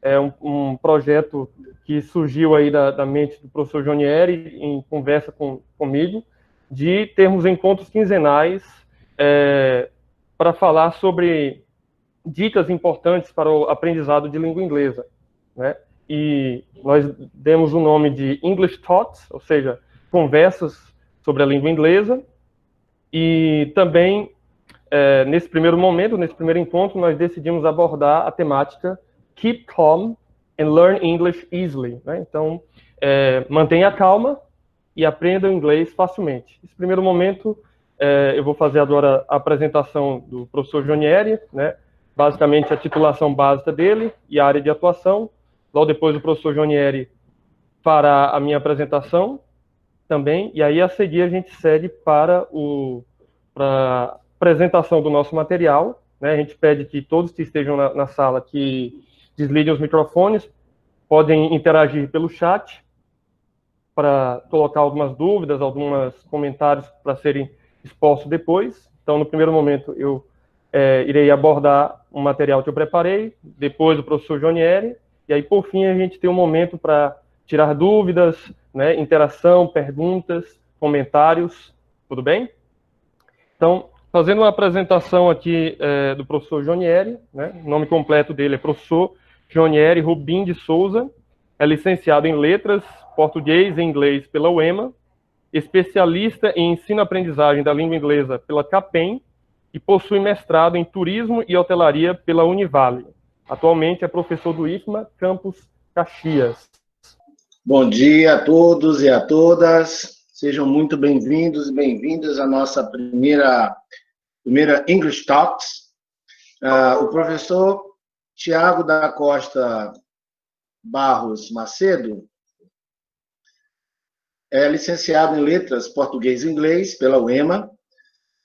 É um projeto que surgiu aí da mente do professor Jonieri em conversa comigo, de termos encontros quinzenais para falar sobre dicas importantes para o aprendizado de língua inglesa, né? E nós demos o nome de English Talks, ou seja, conversas sobre a língua inglesa, e também, nesse primeiro momento, nesse primeiro encontro, nós decidimos abordar a temática Keep Calm and Learn English Easily, né? Então, mantenha calma e aprenda o inglês facilmente. Nesse primeiro momento, eu vou fazer agora a apresentação do professor Jonieri, né? Basicamente a titulação básica dele e a área de atuação. Logo depois o professor Jonieri fará a minha apresentação também, e aí a seguir a gente segue para a apresentação do nosso material, né? A gente pede que todos que estejam na sala que desliguem os microfones, podem interagir pelo chat para colocar algumas dúvidas, alguns comentários para serem expostos depois. Então, no primeiro momento, eu irei abordar um material que eu preparei, depois o professor Jonieri, e aí, por fim, a gente tem um momento para tirar dúvidas, né, interação, perguntas, comentários, tudo bem? Então, fazendo uma apresentação aqui do professor Jonieri, né, o nome completo dele é professor Jonieri Rubim de Souza, é licenciado em Letras, Português e Inglês pela UEMA, especialista em ensino-aprendizagem da língua inglesa pela CAPEM e possui mestrado em Turismo e Hotelaria pela Univale. Atualmente é professor do IFMA, Campus Caxias. Bom dia a todos e a todas. Sejam muito bem-vindos e bem-vindas à nossa primeira English Talks. O professor Tiago da Costa Barros Macedo é licenciado em Letras, Português e Inglês pela UEMA,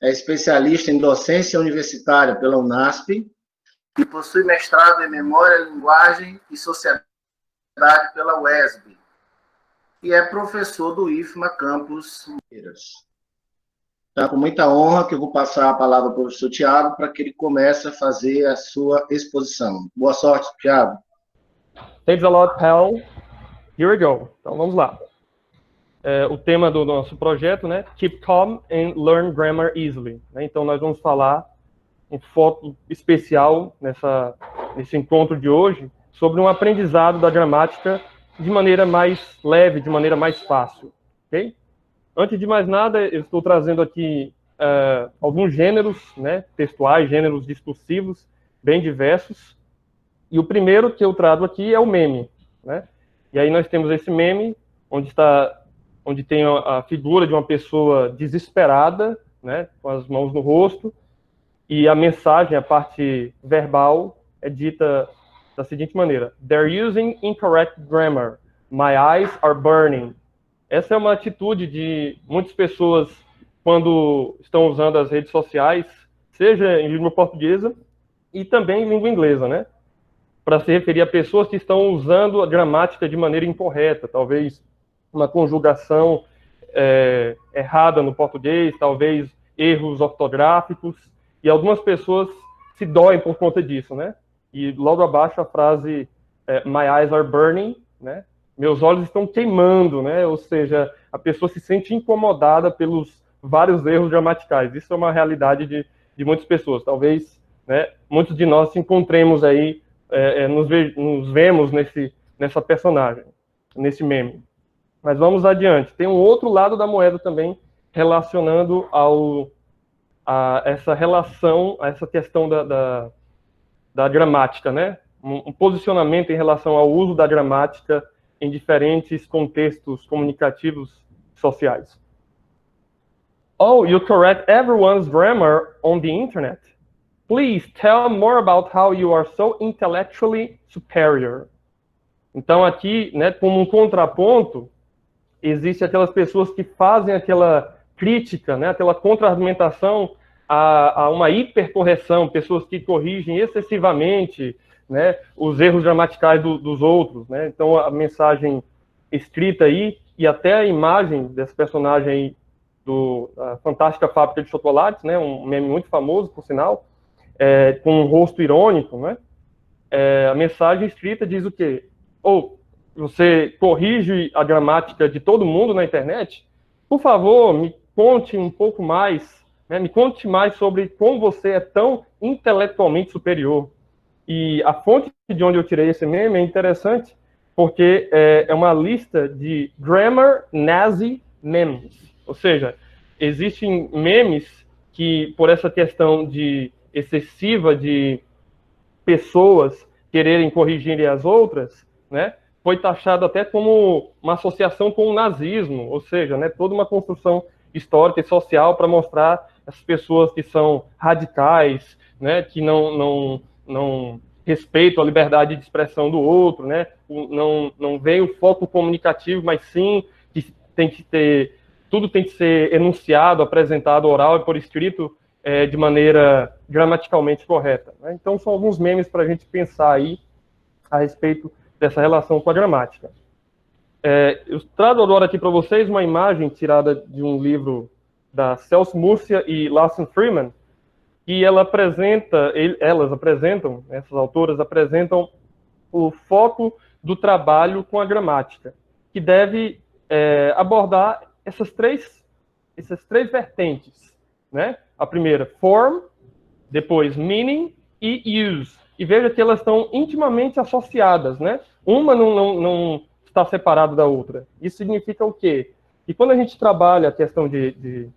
é especialista em docência universitária pela UNASP e possui mestrado em Memória, Linguagem e Sociedade pela UESB e é professor do IFMA Campus Minas. Então, com muita honra que eu vou passar a palavra para o professor Tiago para que ele comece a fazer a sua exposição. Boa sorte, Tiago. Thanks a lot, pal. Here we go. Então, vamos lá. O tema do nosso projeto, né? Keep calm and learn grammar easily. Né? Então, nós vamos falar um foco especial nesse encontro de hoje sobre um aprendizado da gramática de maneira mais leve, de maneira mais fácil. Ok? Antes de mais nada, eu estou trazendo aqui alguns gêneros, né? Textuais, gêneros discursivos, bem diversos. E o primeiro que eu trago aqui é o meme, né? E aí nós temos esse meme onde tem a figura de uma pessoa desesperada, né, com as mãos no rosto, e a mensagem, a parte verbal, é dita da seguinte maneira: They're using incorrect grammar. My eyes are burning. Essa é uma atitude de muitas pessoas quando estão usando as redes sociais, seja em língua portuguesa e também em língua inglesa, né? Para se referir a pessoas que estão usando a gramática de maneira incorreta, talvez uma conjugação errada no português, talvez erros ortográficos, e algumas pessoas se doem por conta disso, né? E logo abaixo a frase My eyes are burning, né? Meus olhos estão queimando, né? Ou seja, a pessoa se sente incomodada pelos vários erros gramaticais. Isso é uma realidade de muitas pessoas. Talvez, né, muitos de nós se encontremos aí, nos vemos nessa personagem, nesse meme. Mas vamos adiante. Tem um outro lado da moeda também relacionando a essa relação, a essa questão da gramática, né? Um posicionamento em relação ao uso da gramática em diferentes contextos comunicativos sociais. Oh, you correct everyone's grammar on the internet. Please tell more about how you are so intellectually superior. Então aqui, né, como um contraponto, existe aquelas pessoas que fazem aquela crítica, né, aquela contra-argumentação a uma hipercorreção, pessoas que corrigem excessivamente, né, os erros gramaticais dos outros, né? Então a mensagem escrita aí e até a imagem desse personagem aí da Fantástica Fábrica de Chocolates, né, um meme muito famoso, por sinal, com um rosto irônico, né? a mensagem escrita diz o quê? Ou você corrige a gramática de todo mundo na internet? Por favor, me conte um pouco mais, né? Me conte mais sobre como você é tão intelectualmente superior. E a fonte de onde eu tirei esse meme é interessante, porque é uma lista de Grammar Nazi memes. Ou seja, existem memes que, por essa questão de excessiva de pessoas quererem corrigir as outras, né, foi taxado até como uma associação com o nazismo, ou seja, né, toda uma construção histórica e social para mostrar as pessoas que são radicais, né, que não respeitam a liberdade de expressão do outro, né, não vem o foco comunicativo, mas sim que tem que ter, tudo tem que ser enunciado, apresentado oral e por escrito, de maneira gramaticalmente correta, né? Então, são alguns memes para a gente pensar aí a respeito dessa relação com a gramática. Eu trago agora aqui para vocês uma imagem tirada de um livro da Celso Múrcia e Lawson Freeman, e essas autoras apresentam o foco do trabalho com a gramática, que deve abordar essas três vertentes, né? A primeira, form, depois meaning e use. E veja que elas estão intimamente associadas, né? Uma não está separada da outra. Isso significa o quê? E quando a gente trabalha a questão de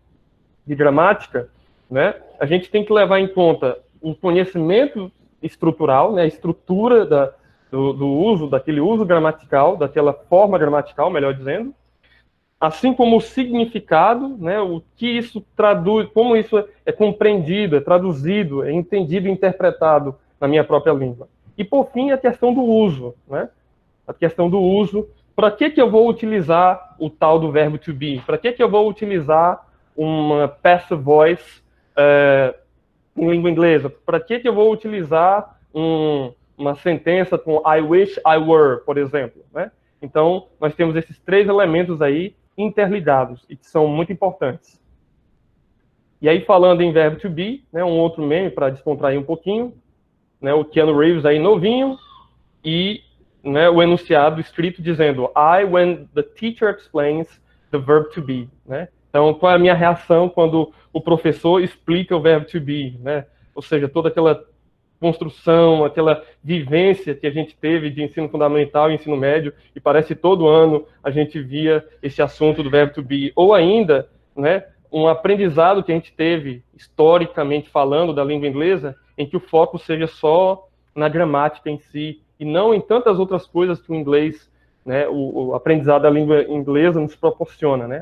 gramática, né, a gente tem que levar em conta o conhecimento estrutural, né, a estrutura do uso, daquele uso gramatical, daquela forma gramatical, melhor dizendo, assim como o significado, né, o que isso traduz, como isso é compreendido, é traduzido, é entendido e interpretado na minha própria língua. E, por fim, a questão do uso, né? A questão do uso. Para que eu vou utilizar o tal do verbo to be? Para que eu vou utilizar uma passive voice em língua inglesa? Para que eu vou utilizar uma sentença com I wish I were, por exemplo, né? Então, nós temos esses três elementos aí interligados e que são muito importantes. E aí, falando em verbo to be, né, um outro meme para descontrair um pouquinho, né, o Keanu Reeves aí novinho e, né, o enunciado escrito dizendo I when the teacher explains the verb to be, né? Então, qual é a minha reação quando o professor explica o verbo to be, né? Ou seja, toda aquela construção, aquela vivência que a gente teve de ensino fundamental e ensino médio, e parece que todo ano a gente via esse assunto do verbo to be, ou ainda, né, um aprendizado que a gente teve, historicamente falando, da língua inglesa, em que o foco seja só na gramática em si, e não em tantas outras coisas que o inglês, né, o aprendizado da língua inglesa nos proporciona, né,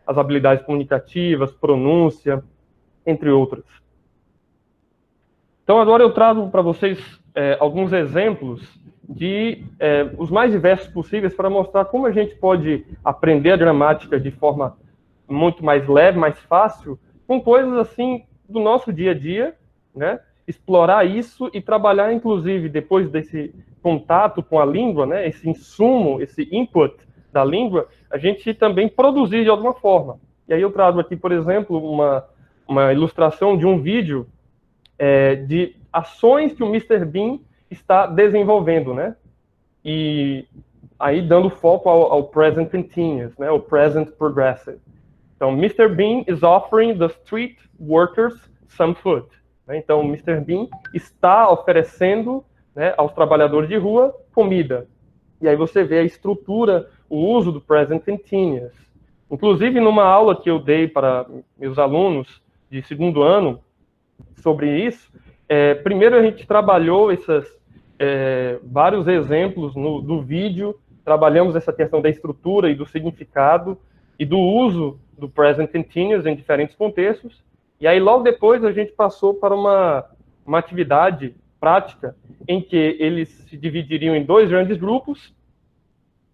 as habilidades comunicativas, pronúncia, entre outras. Então, agora eu trago para vocês alguns exemplos de os mais diversos possíveis para mostrar como a gente pode aprender a gramática de forma muito mais leve, mais fácil, com coisas assim do nosso dia a dia, né? Explorar isso e trabalhar, inclusive, depois desse contato com a língua, né? Esse insumo, esse input da língua, a gente também produzir de alguma forma. E aí eu trago aqui, por exemplo, uma ilustração de um vídeo de ações que o Mr. Bean está desenvolvendo, né? E aí dando foco ao present continuous, né? O present progressive. Então, Mr. Bean is offering the street workers some food. Então, o Mr. Bean está oferecendo, né, aos trabalhadores de rua comida. E aí você vê a estrutura, o uso do present continuous. Inclusive, numa aula que eu dei para meus alunos de segundo ano, sobre isso, primeiro a gente trabalhou vários exemplos do vídeo, trabalhamos essa questão da estrutura e do significado e do uso do present continuous em diferentes contextos, e aí logo depois a gente passou para uma atividade prática em que eles se dividiriam em dois grandes grupos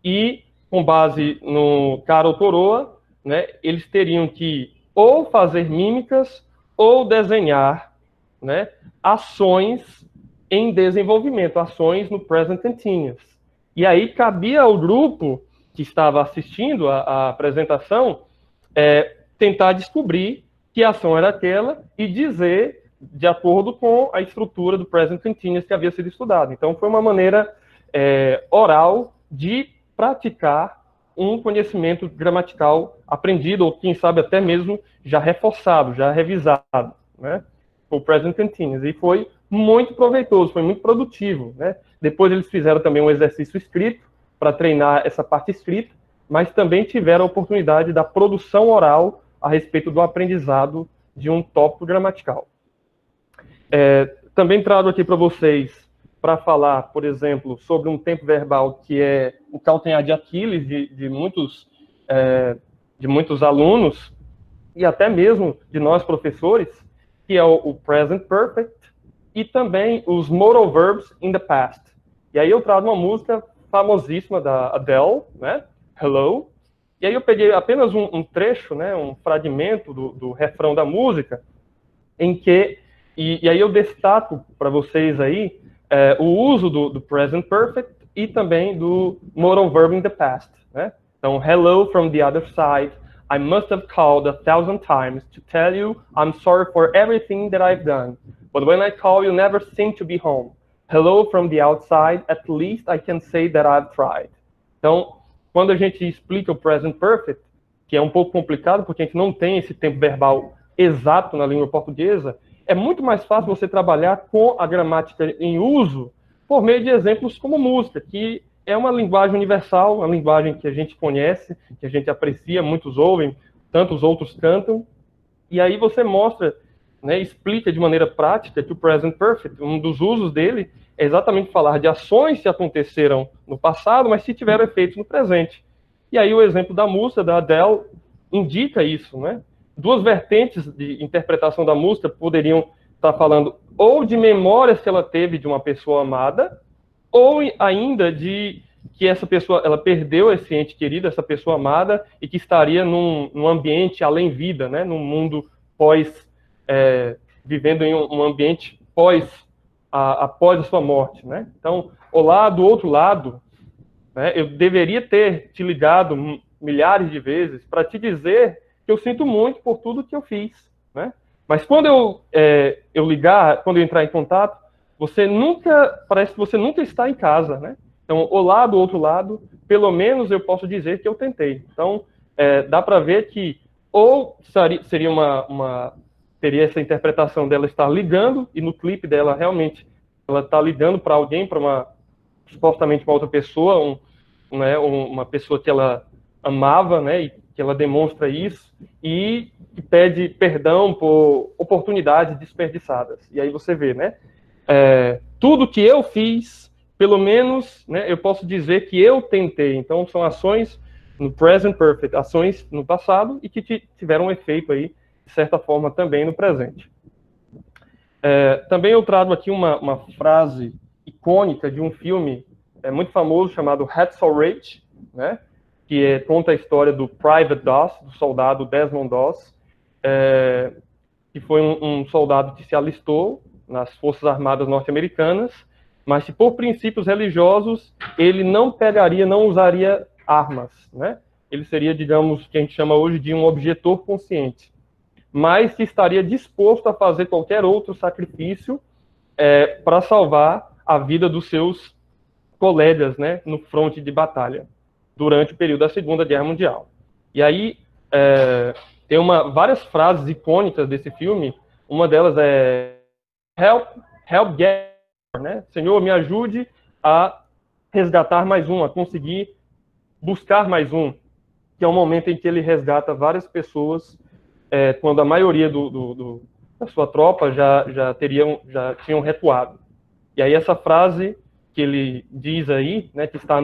e, com base no cara ou coroa, né, eles teriam que ou fazer mímicas ou desenhar, né, ações em desenvolvimento, ações no present continuous. E aí cabia ao grupo que estava assistindo a apresentação tentar descobrir que ação era aquela e dizer de acordo com a estrutura do present continuous que havia sido estudado. Então, foi uma maneira oral de praticar um conhecimento gramatical aprendido, ou quem sabe até mesmo já reforçado, já revisado, né? O present continuous. E foi muito proveitoso, foi muito produtivo, né? Depois eles fizeram também um exercício escrito para treinar essa parte escrita, mas também tiveram a oportunidade da produção oral a respeito do aprendizado de um tópico gramatical. Também trago aqui para vocês para falar, por exemplo, sobre um tempo verbal que é o calcanhar de Aquiles de muitos alunos, e até mesmo de nós professores, que é o present perfect, e também os modal verbs in the past. E aí eu trago uma música famosíssima da Adele, né? Hello. E aí eu peguei apenas um trecho, né? Um fragmento do refrão da música, em que, e aí eu destaco para vocês aí o uso do present perfect e também do modal verb in the past, né? Então, hello from the other side. I must have called 1,000 times to tell you I'm sorry for everything that I've done. But when I call, you never seem to be home. Hello from the outside. At least I can say that I've tried. Então, quando a gente explica o present perfect, que é um pouco complicado porque a gente não tem esse tempo verbal exato na língua portuguesa, é muito mais fácil você trabalhar com a gramática em uso por meio de exemplos como música, que é uma linguagem universal, uma linguagem que a gente conhece, que a gente aprecia, muitos ouvem, tantos outros cantam, e aí você mostra, né, explica de maneira prática que o present perfect, um dos usos dele é exatamente falar de ações que aconteceram no passado, mas se tiveram efeitos no presente. E aí o exemplo da música da Adele indica isso, né? Duas vertentes de interpretação da música poderiam estar falando ou de memórias que ela teve de uma pessoa amada, ou ainda de que essa pessoa, ela perdeu esse ente querido, essa pessoa amada, e que estaria num ambiente além vida, né? Num mundo vivendo em um ambiente após a sua morte, né? Então, olá, do outro lado, né? Eu deveria ter te ligado milhares de vezes para te dizer que eu sinto muito por tudo que eu fiz, né? Mas quando eu ligar, quando eu entrar em contato, parece que você nunca está em casa, né? Então, olá, do outro lado, pelo menos eu posso dizer que eu tentei. Então, dá para ver que ou teria essa interpretação dela estar ligando, e no clipe dela realmente ela está ligando para alguém, supostamente uma outra pessoa, uma pessoa que ela amava, né, e que ela demonstra isso, e que pede perdão por oportunidades desperdiçadas. E aí você vê, né, tudo que eu fiz, pelo menos, né, eu posso dizer que eu tentei. Então, são ações no present perfect, ações no passado e que tiveram um efeito aí, de certa forma, também no presente. Também eu trago aqui uma frase icônica de um filme muito famoso chamado Hacksaw Ridge, né, que conta a história do Private Doss, do soldado Desmond Doss, que foi um soldado que se alistou nas Forças Armadas norte-americanas, mas que por princípios religiosos ele não usaria armas, né? Ele seria, digamos, o que a gente chama hoje de um objetor consciente, mas que estaria disposto a fazer qualquer outro sacrifício para salvar a vida dos seus colegas, né, no fronte de batalha, durante o período da Segunda Guerra Mundial. E aí, tem várias frases icônicas desse filme. Uma delas é help get, né? Senhor, me ajude a resgatar mais um, a conseguir buscar mais um, que é o momento em que ele resgata várias pessoas, quando a maioria da sua tropa já tinham recuado. E aí essa frase que ele diz aí, né, que está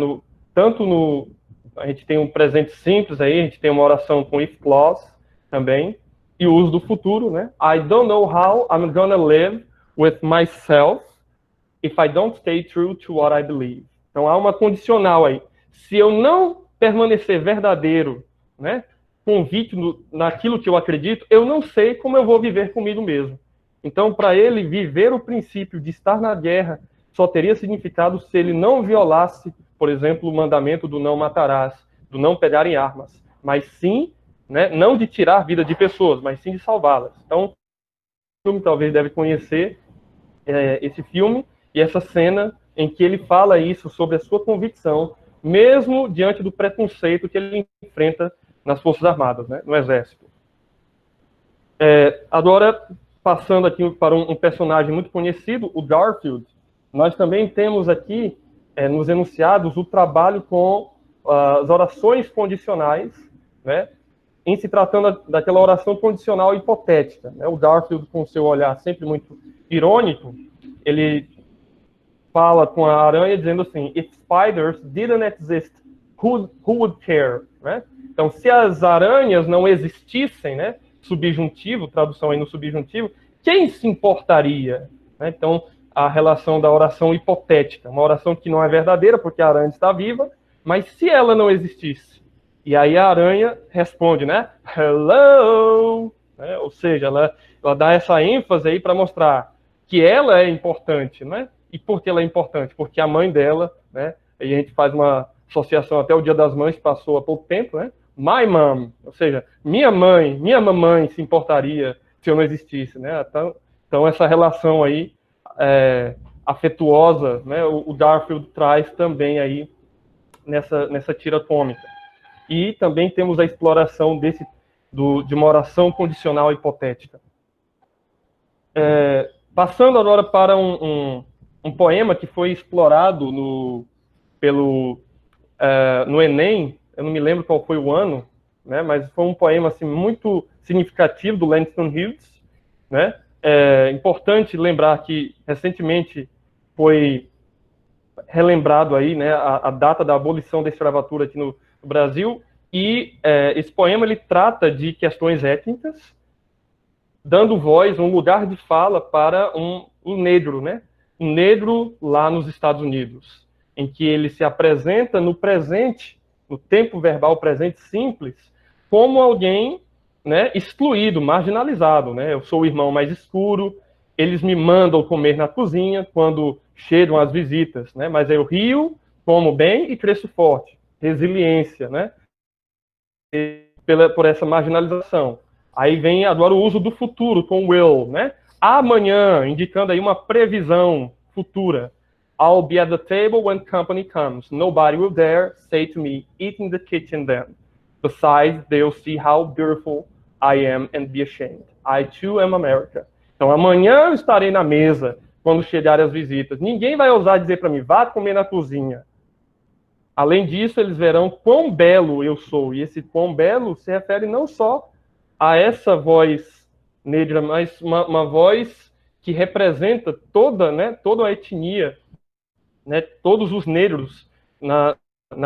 a gente tem um presente simples aí, a gente tem uma oração com if clause também, e o uso do futuro, né? I don't know how I'm gonna live with myself if I don't stay true to what I believe. Então há uma condicional aí. Se eu não permanecer verdadeiro, né, convicto naquilo que eu acredito, eu não sei como eu vou viver comigo mesmo. Então, para ele, viver o princípio de estar na guerra só teria significado se ele não violasse, por exemplo, o mandamento do não matarás, do não pegar em armas, mas sim, né, não de tirar a vida de pessoas, mas sim de salvá-las. Então, talvez deve conhecer esse filme e essa cena em que ele fala isso sobre a sua convicção, mesmo diante do preconceito que ele enfrenta nas Forças Armadas, né, no Exército. Agora, passando aqui para um personagem muito conhecido, o Garfield, nós também temos aqui, nos enunciados, o trabalho com as orações condicionais, né, em se tratando daquela oração condicional hipotética. Né? O Garfield, com seu olhar sempre muito irônico, ele fala com a aranha dizendo assim, if spiders didn't exist, who would care? Né? Então, se as aranhas não existissem, né, subjuntivo, tradução aí no subjuntivo, quem se importaria? Né? Então, a relação da oração hipotética, uma oração que não é verdadeira, porque a aranha está viva, mas se ela não existisse? E aí a aranha responde, né? Hello! Né? Ou seja, ela dá essa ênfase aí para mostrar que ela é importante, né? E por que ela é importante? Porque a mãe dela, né? Aí a gente faz uma associação até o Dia das Mães, que passou há pouco tempo, né? My mom, ou seja, minha mamãe se importaria se eu não existisse, né? Então essa relação aí afetuosa, né? O Garfield traz também aí nessa tira cômica. E também temos a exploração de uma oração condicional hipotética. Passando agora para um poema que foi explorado no Enem, eu não me lembro qual foi o ano, né, mas foi um poema assim, muito significativo do Langston Hughes. Né? É importante lembrar que recentemente foi relembrado aí, né, a data da abolição da escravatura aqui no Brasil, e esse poema ele trata de questões étnicas, dando voz, um lugar de fala para um negro, né? Um negro lá nos Estados Unidos, em que ele se apresenta no presente, no tempo verbal presente simples, como alguém, né, excluído, marginalizado, né? Eu sou o irmão mais escuro, eles me mandam comer na cozinha quando chegam as visitas, né? Mas eu rio, como bem e cresço forte. Resiliência, né? Por essa marginalização. Aí vem agora o uso do futuro com will, né? Amanhã, indicando aí uma previsão futura. I'll be at the table when company comes. Nobody will dare say to me, eat in the kitchen then. Besides, they'll see how beautiful I am and be ashamed. I too am America. Então, amanhã eu estarei na mesa quando chegarem as visitas. Ninguém vai ousar dizer para mim, vá comer na cozinha. Além disso, eles verão quão belo eu sou. E esse quão belo se refere não só a essa voz negra, mas uma voz que representa toda a etnia, né, todos os negros na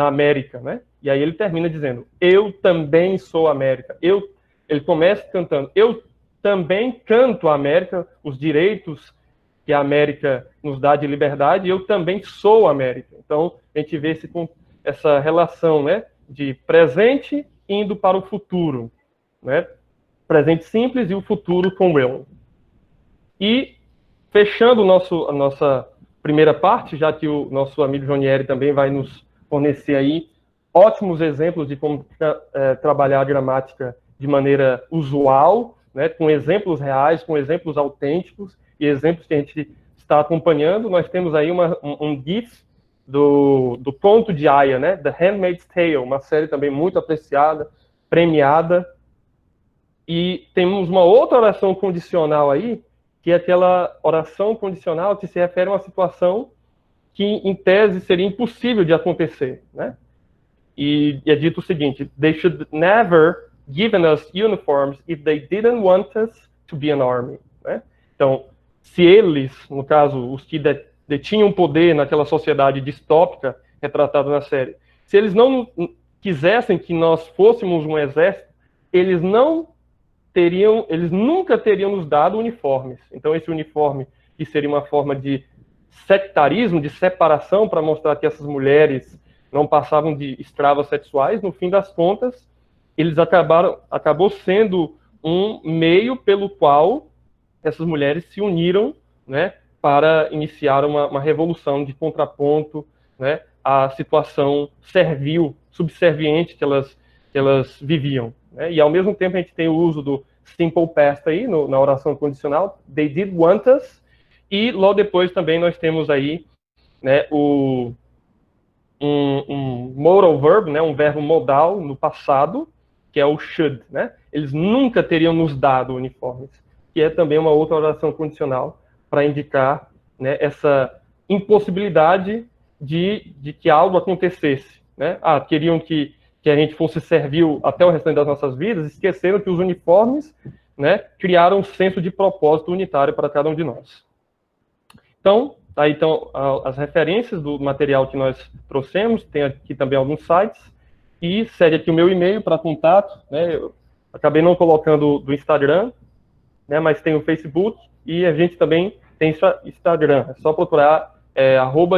América. Né? E aí ele termina dizendo, eu também sou América. Ele começa cantando, eu também canto a América, os direitos que a América nos dá de liberdade, e eu também sou América. Então, a gente vê essa relação, né, de presente indo para o futuro. Né? Presente simples e o futuro com will. E, fechando a nossa primeira parte, já que o nosso amigo Jonieri também vai nos fornecer aí ótimos exemplos de como trabalhar a gramática de maneira usual, né, com exemplos reais, com exemplos autênticos e exemplos que a gente está acompanhando. Nós temos aí um GIF do Conto de Aia, né, The Handmaid's Tale, uma série também muito apreciada, premiada. E temos uma outra oração condicional aí, que é aquela oração condicional que se refere a uma situação que, em tese, seria impossível de acontecer, né? E é dito o seguinte, they should never given us uniforms if they didn't want us to be an army. Né? Então, se eles, no caso, os que detinham poder naquela sociedade distópica retratada na série, se eles não quisessem que nós fôssemos um exército, eles nunca teriam nos dado uniformes. Então, esse uniforme, que seria uma forma de sectarismo, de separação, para mostrar que essas mulheres não passavam de escravas sexuais, no fim das contas, eles acabou sendo um meio pelo qual essas mulheres se uniram, né, para iniciar uma revolução de contraponto, né, à situação servil, subserviente que elas viviam. Né? E, ao mesmo tempo, a gente tem o uso do simple past aí, na oração condicional, they did want us, e logo depois também nós temos aí, né, um modal verb, né, um verbo modal no passado, que é o should, né? Eles nunca teriam nos dado uniformes, que é também uma outra oração condicional para indicar, né, essa impossibilidade de que algo acontecesse, né? Queriam que a gente fosse servil até o restante das nossas vidas, esqueceram que os uniformes, né, criaram um senso de propósito unitário para cada um de nós. Então, aí estão as referências do material que nós trouxemos, tem aqui também alguns sites, e segue aqui o meu e-mail para contato, né? Eu acabei não colocando do Instagram, né, mas tem o Facebook, e a gente também tem Instagram, é só procurar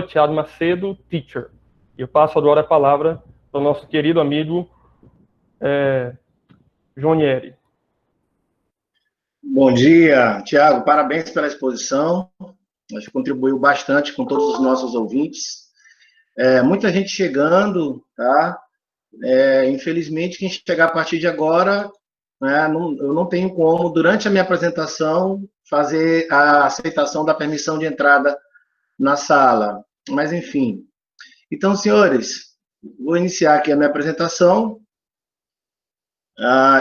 @Thiago Macedo Teacher. E eu passo agora a palavra para o nosso querido amigo Jonieri. Bom dia, Thiago, parabéns pela exposição, acho que contribuiu bastante com todos os nossos ouvintes. Muita gente chegando, tá? Infelizmente, quem chegar a partir de agora, né, eu não tenho como, durante a minha apresentação, fazer a aceitação da permissão de entrada na sala. Mas, enfim. Então, senhores, vou iniciar aqui a minha apresentação.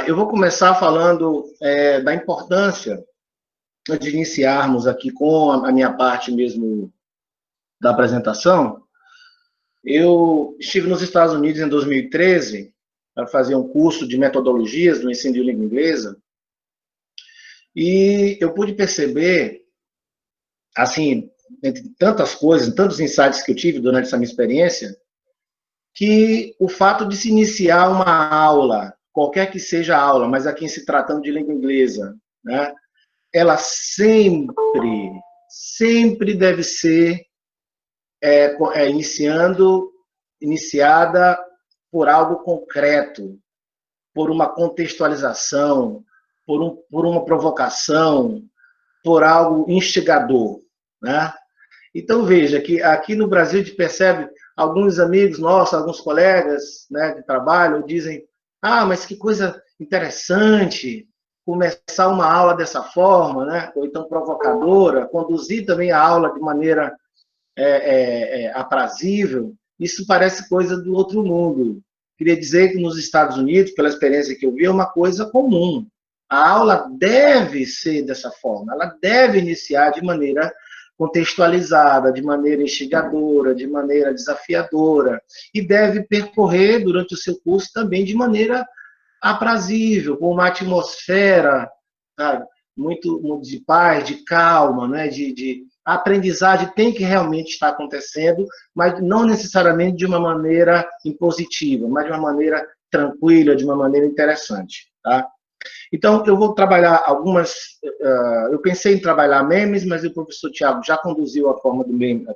Eu vou começar falando da importância de iniciarmos aqui com a minha parte mesmo da apresentação. Eu estive nos Estados Unidos em 2013 para fazer um curso de metodologias do ensino de língua inglesa, e eu pude perceber, assim, entre tantas coisas, tantos insights que eu tive durante essa minha experiência, que o fato de se iniciar uma aula, qualquer que seja a aula, mas aqui se tratando de língua inglesa, né, ela sempre deve ser iniciada por algo concreto, por uma contextualização, por uma provocação, por algo instigador, né? Então, veja que aqui no Brasil a gente percebe alguns amigos nossos, alguns colegas, né, de trabalho, dizem: mas que coisa interessante começar uma aula dessa forma, né? Ou então provocadora, conduzir também a aula de maneira aprazível. Isso parece coisa do outro mundo. Queria dizer que nos Estados Unidos, pela experiência que eu vi, é uma coisa comum. A aula deve ser dessa forma, ela deve iniciar de maneira contextualizada, de maneira instigadora, de maneira desafiadora, e deve percorrer durante o seu curso também de maneira aprazível, com uma atmosfera, sabe, muito de paz, de calma, né, a aprendizagem tem que realmente estar acontecendo, mas não necessariamente de uma maneira impositiva, mas de uma maneira tranquila, de uma maneira interessante, tá? Então, eu vou trabalhar algumas... eu pensei em trabalhar memes, mas o professor Thiago já conduziu a forma do meme,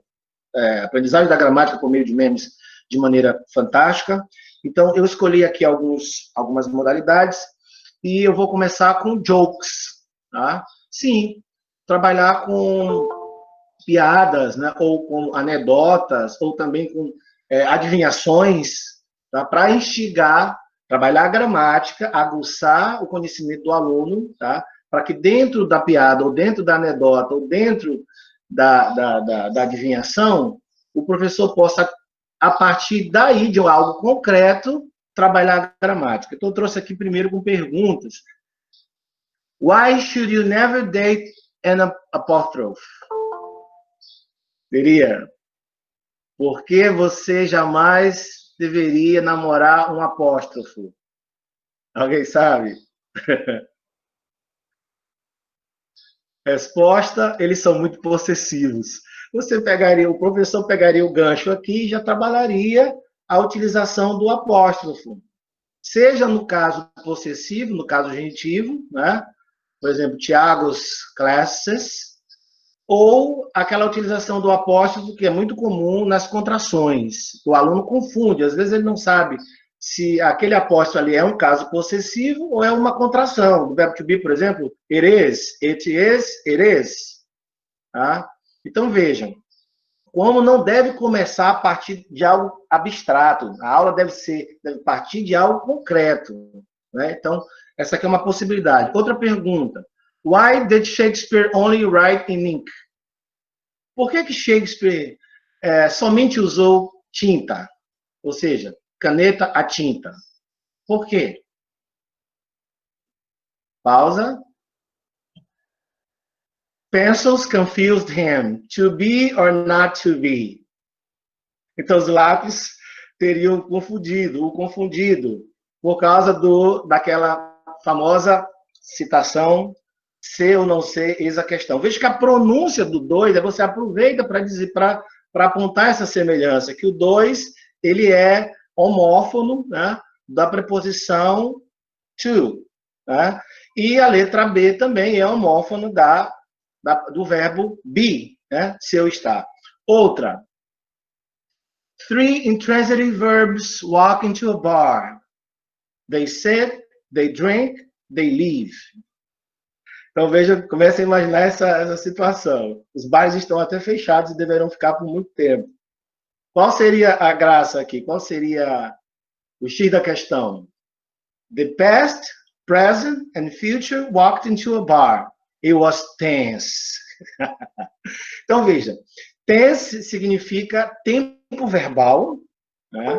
aprendizagem da gramática por meio de memes de maneira fantástica. Então, eu escolhi aqui algumas modalidades e eu vou começar com jokes, tá? Sim, trabalhar com piadas, né, ou com anedotas, ou também com adivinhações, tá? Para instigar, trabalhar a gramática, aguçar o conhecimento do aluno, tá? Para que dentro da piada, ou dentro da anedota, ou dentro da adivinhação, o professor possa, a partir daí, de algo concreto, trabalhar a gramática. Então, eu trouxe aqui primeiro com perguntas. Why should you never date an apostrophe? Seria, por que você jamais deveria namorar um apóstrofo? Alguém sabe? Resposta, eles são muito possessivos. O professor pegaria o gancho aqui e já trabalharia a utilização do apóstrofo. Seja no caso possessivo, no caso genitivo, né? Por exemplo, Tiago's classes, ou aquela utilização do apóstrofo que é muito comum nas contrações. O aluno confunde, às vezes ele não sabe se aquele apóstrofo ali é um caso possessivo ou é uma contração. Do verbo to be, por exemplo, it is, it is. Tá? Então, vejam, como não deve começar a partir de algo abstrato. A aula deve partir de algo concreto. Né? Então, Essa aqui é uma possibilidade. Outra pergunta. Why did Shakespeare only write in ink? Por que Shakespeare somente usou tinta? Ou seja, caneta a tinta. Por quê? Pausa. Pencils confused him. To be or not to be? Então, os lápis teriam o confundido, por causa daquela famosa citação, ser ou não ser, eis a questão. Veja que a pronúncia do 2, você aproveita para dizer, para apontar essa semelhança, que o 2, ele é homófono, né, da preposição to, né? E a letra B também é homófono do verbo be, né, se eu estar. Outra. 3 intransitive verbs walk into a bar. They sit, they drink, they leave. Então, veja, comece a imaginar essa situação. Os bares estão até fechados e deverão ficar por muito tempo. Qual seria a graça aqui? Qual seria o X da questão? The past, present, and future walked into a bar. It was tense. Então, veja. Tense significa tempo verbal, né?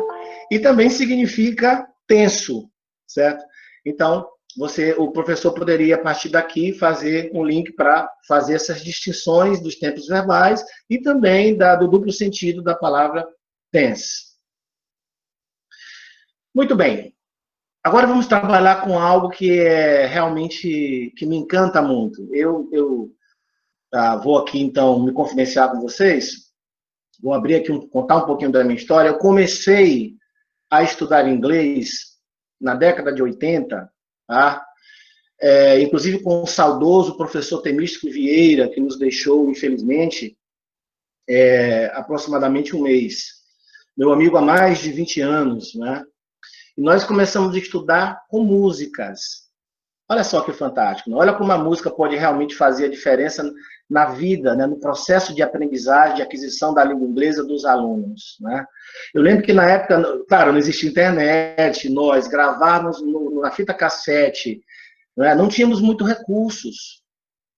E também significa tenso, certo? Então, o professor poderia, a partir daqui, fazer um link para fazer essas distinções dos tempos verbais e também do duplo sentido da palavra tense. Muito bem. Agora vamos trabalhar com algo que realmente que me encanta muito. Eu vou aqui, então, me confidenciar com vocês. Vou abrir aqui, contar um pouquinho da minha história. Eu comecei a estudar inglês na década de 80, tá? Inclusive com o saudoso professor Temístico Vieira, que nos deixou, infelizmente, aproximadamente um mês. Meu amigo há mais de 20 anos, né? E nós começamos a estudar com músicas. Olha só que fantástico. Olha como a música pode realmente fazer a diferença na vida, né, no processo de aprendizagem, de aquisição da língua inglesa dos alunos, né? Eu lembro que na época, claro, não existia internet, nós gravávamos na fita cassete, né? Não tínhamos muitos recursos,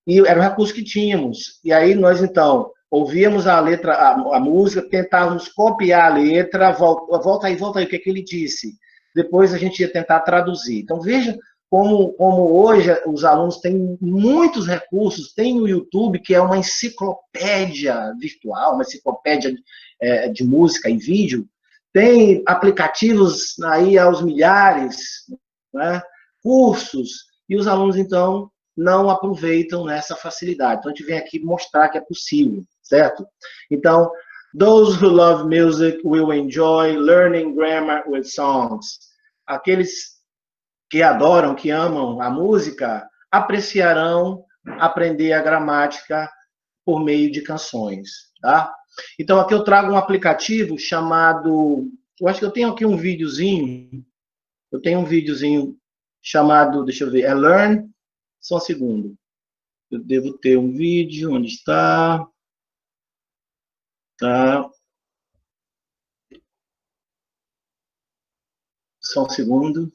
e era o recurso que tínhamos. E aí nós, então, ouvíamos a letra, a música, tentávamos copiar a letra, volta aí, o que é que ele disse? Depois a gente ia tentar traduzir. Então, veja como hoje os alunos têm muitos recursos, tem o YouTube, que é uma enciclopédia virtual, uma enciclopédia de música e vídeo, tem aplicativos aí aos milhares, né, cursos, e os alunos, então, não aproveitam essa facilidade. Então, a gente vem aqui mostrar que é possível, certo? Então, those who love music will enjoy learning grammar with songs. Aqueles que adoram, que amam a música, apreciarão aprender a gramática por meio de canções, tá? Então, aqui eu trago um aplicativo chamado... Eu acho que eu tenho aqui um videozinho. Eu tenho um videozinho chamado... Deixa eu ver. Learn... Só um segundo. Eu devo ter um vídeo. Onde está? Tá. Só um segundo.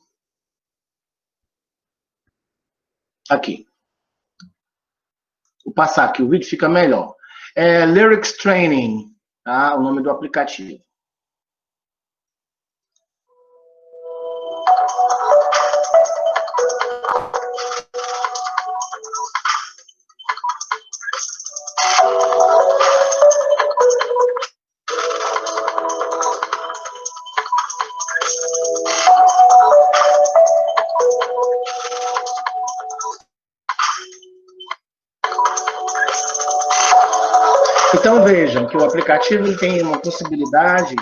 Aqui. Vou passar aqui, o vídeo fica melhor. Lyrics Training, tá? O nome do aplicativo. Então, vejam que o aplicativo ele tem uma possibilidade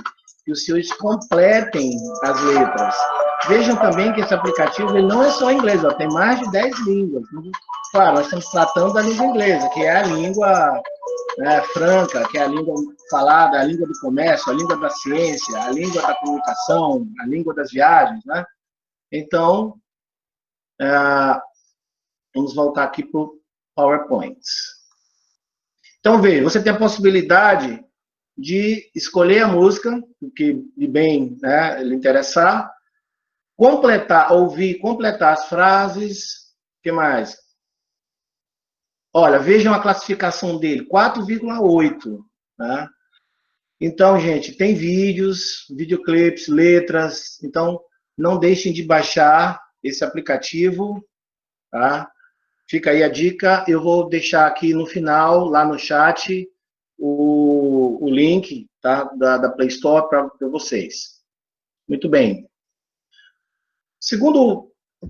que os senhores completem as letras. Vejam também que esse aplicativo ele não é só em inglês, ó, tem mais de 10 línguas. Claro, nós estamos tratando da língua inglesa, que é a língua franca, que é a língua falada, a língua do comércio, a língua da ciência, a língua da comunicação, a língua das viagens, né? Então, vamos voltar aqui para o PowerPoint. Então, veja, você tem a possibilidade de escolher a música, o que de bem, né, lhe interessar, ouvir, completar as frases. O que mais? Olha, vejam a classificação dele, 4,8. Tá? Então, gente, tem vídeos, videoclipes, letras. Então, não deixem de baixar esse aplicativo. Tá? Fica aí a dica. Eu vou deixar aqui no final, lá no chat, o link, tá, da Play Store para vocês. Muito bem.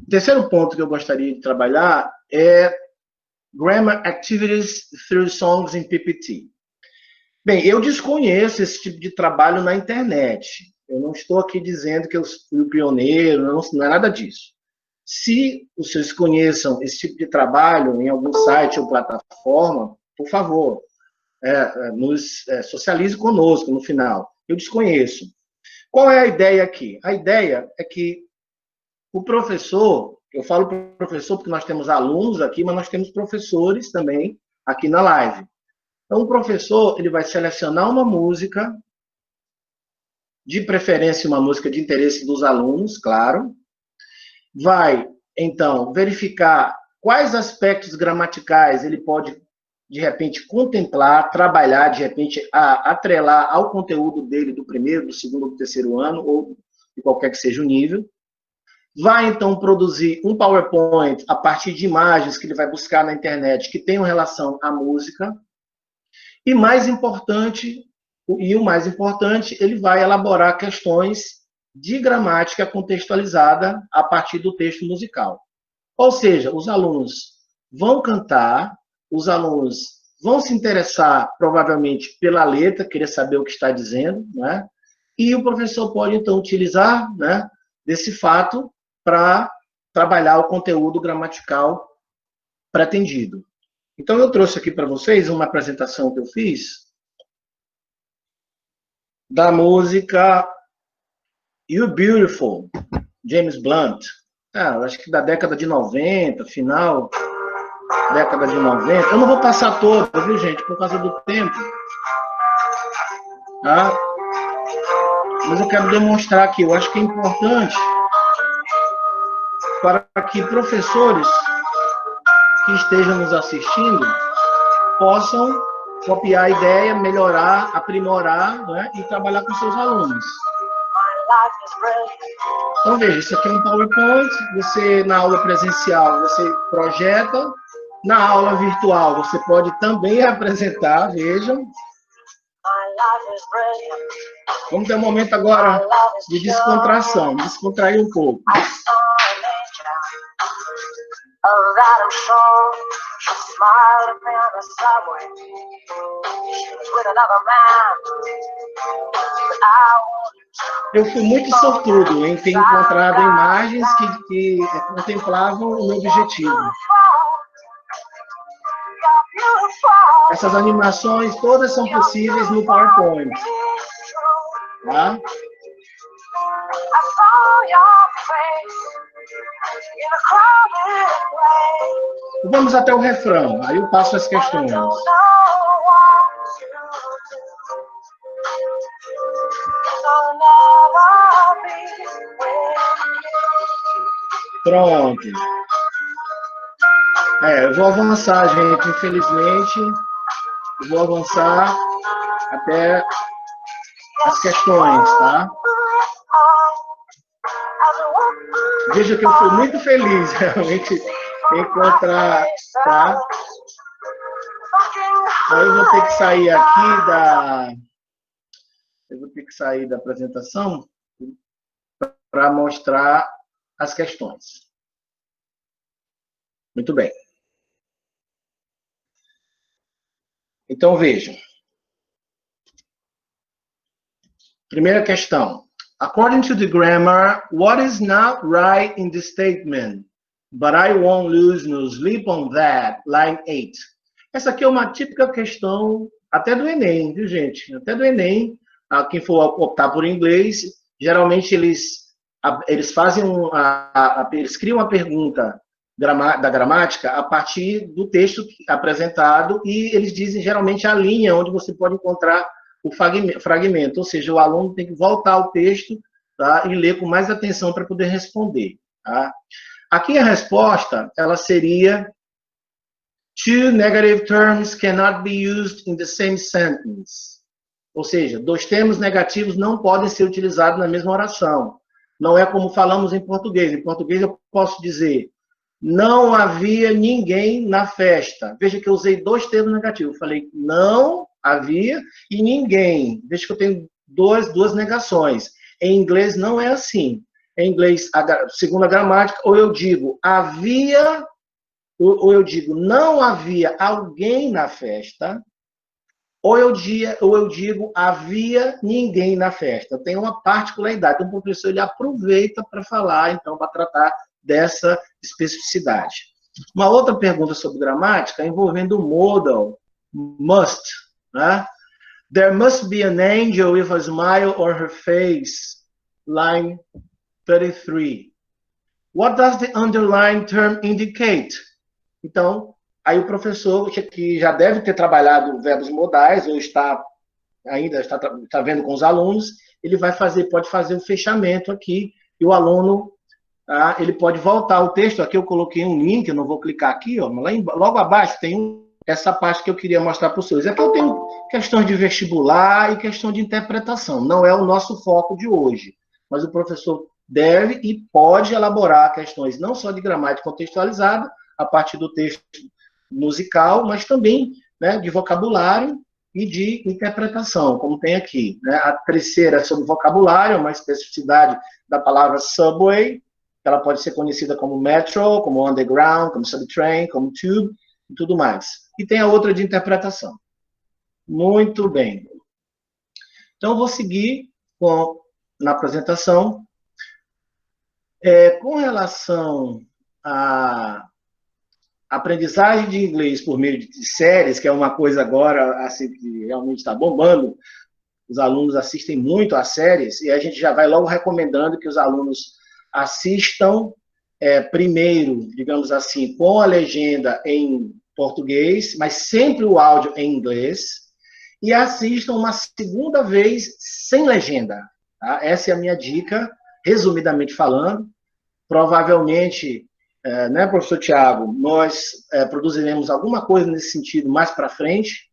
Terceiro ponto que eu gostaria de trabalhar é Grammar Activities through Songs in PPT. Bem, eu desconheço esse tipo de trabalho na internet. Eu não estou aqui dizendo que eu fui o pioneiro, não é nada disso. Se vocês conheçam esse tipo de trabalho em algum site ou plataforma, por favor, socialize conosco no final. Eu desconheço. Qual é a ideia aqui? A ideia é que o professor, eu falo professor porque nós temos alunos aqui, mas nós temos professores também aqui na live. Então, o professor ele vai selecionar uma música, de preferência uma música de interesse dos alunos, claro. Vai, então, verificar quais aspectos gramaticais ele pode, de repente, contemplar, trabalhar, de repente, atrelar ao conteúdo dele do primeiro, do segundo ou do terceiro ano, ou de qualquer que seja o nível. Vai, então, produzir um PowerPoint a partir de imagens que ele vai buscar na internet que tenham relação à música. E o mais importante, ele vai elaborar questões de gramática contextualizada a partir do texto musical. Ou seja, os alunos vão cantar, os alunos vão se interessar, provavelmente, pela letra, querer saber o que está dizendo, né? E o professor pode, então, utilizar, né, desse fato para trabalhar o conteúdo gramatical pretendido. Então, eu trouxe aqui para vocês uma apresentação que eu fiz da música You're Beautiful, James Blunt. Acho que da década de 90, final década de 90. Eu não vou passar toda, viu, gente, por causa do tempo. Tá? Mas eu quero demonstrar aqui, eu acho que é importante para que professores que estejam nos assistindo possam copiar a ideia, melhorar, aprimorar, né, e trabalhar com seus alunos. Então, veja, isso aqui é um PowerPoint, você, na aula presencial, você projeta, na aula virtual, você pode também apresentar, vejam. Vamos ter um momento agora de descontração, descontrair um pouco. Eu fui muito sortudo em ter encontrado imagens que contemplavam o meu objetivo. Essas animações todas são possíveis no PowerPoint. Tá? Vamos até o refrão, aí eu passo as questões. Pronto. Eu vou avançar, gente, infelizmente. Eu vou avançar até as questões, tá? Veja que eu fui muito feliz, realmente, em encontrar, tá? Então, eu vou ter que sair aqui da apresentação para mostrar as questões. Muito bem. Então, vejam. Primeira questão. According to the grammar, what is not right in the statement? But I won't lose no sleep on that, line 8. Essa aqui é uma típica questão, até do Enem, viu, gente? Até do Enem, quem for optar por inglês, geralmente eles fazem eles criam uma pergunta da gramática a partir do texto apresentado e eles dizem geralmente a linha onde você pode encontrar o fragmento, ou seja, o aluno tem que voltar ao texto tá? E ler com mais atenção para poder responder, tá? Aqui a resposta, ela seria: two negative terms cannot be used in the same sentence. Ou seja, dois termos negativos não podem ser utilizados na mesma oração. Não é como falamos em português. Em português eu posso dizer: não havia ninguém na festa. Veja que eu usei dois termos negativos. Eu falei não havia e ninguém. Veja que eu tenho duas negações. Em inglês não é assim. Em inglês, segundo a gramática, ou eu digo havia, ou eu digo não havia alguém na festa, ou eu digo havia ninguém na festa. Tem uma particularidade. Então, o professor ele aproveita para falar, então, para tratar dessa especificidade. Uma outra pergunta sobre gramática envolvendo o modal, must, né? There must be an angel with a smile on her face, line 33. What does the underlined term indicate? Então, aí o professor, que já deve ter trabalhado verbos modais, ou ainda está vendo com os alunos, ele pode fazer o fechamento aqui, e o aluno, ele pode voltar ao texto. Aqui eu coloquei um link, eu não vou clicar aqui, ó, mas logo abaixo tem essa parte que eu queria mostrar para os senhores. Aqui eu tenho questões de vestibular e questão de interpretação. Não é o nosso foco de hoje, mas o professor deve e pode elaborar questões não só de gramática contextualizada, a partir do texto musical, mas também, né, de vocabulário e de interpretação, como tem aqui, né? A terceira é sobre vocabulário, uma especificidade da palavra subway, ela pode ser conhecida como metro, como underground, como subtrain, como tube, e tudo mais. E tem a outra de interpretação. Muito bem. Então, eu vou seguir na apresentação. Com relação à aprendizagem de inglês por meio de séries, que é uma coisa agora assim, que realmente está bombando, os alunos assistem muito às séries, e a gente já vai logo recomendando que os alunos assistam primeiro, digamos assim, com a legenda em português, mas sempre o áudio em inglês, e assistam uma segunda vez sem legenda. Tá? Essa é a minha dica, resumidamente falando. Provavelmente, né, professor Tiago, nós produziremos alguma coisa nesse sentido mais para frente,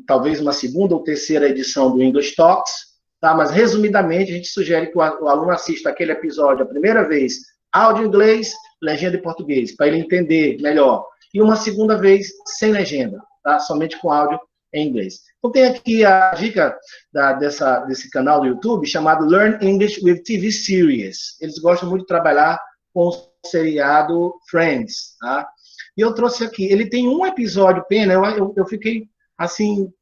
talvez uma segunda ou terceira edição do English Talks, tá? Mas, resumidamente, a gente sugere que o aluno assista aquele episódio a primeira vez, áudio em inglês, legenda em português, para ele entender melhor. E uma segunda vez sem legenda, tá? Somente com áudio em inglês. Então, tem aqui a dica desse canal do YouTube, chamado Learn English with TV Series. Eles gostam muito de trabalhar com o seriado Friends, tá? E eu trouxe aqui, ele tem um episódio, pena, eu fiquei, assim,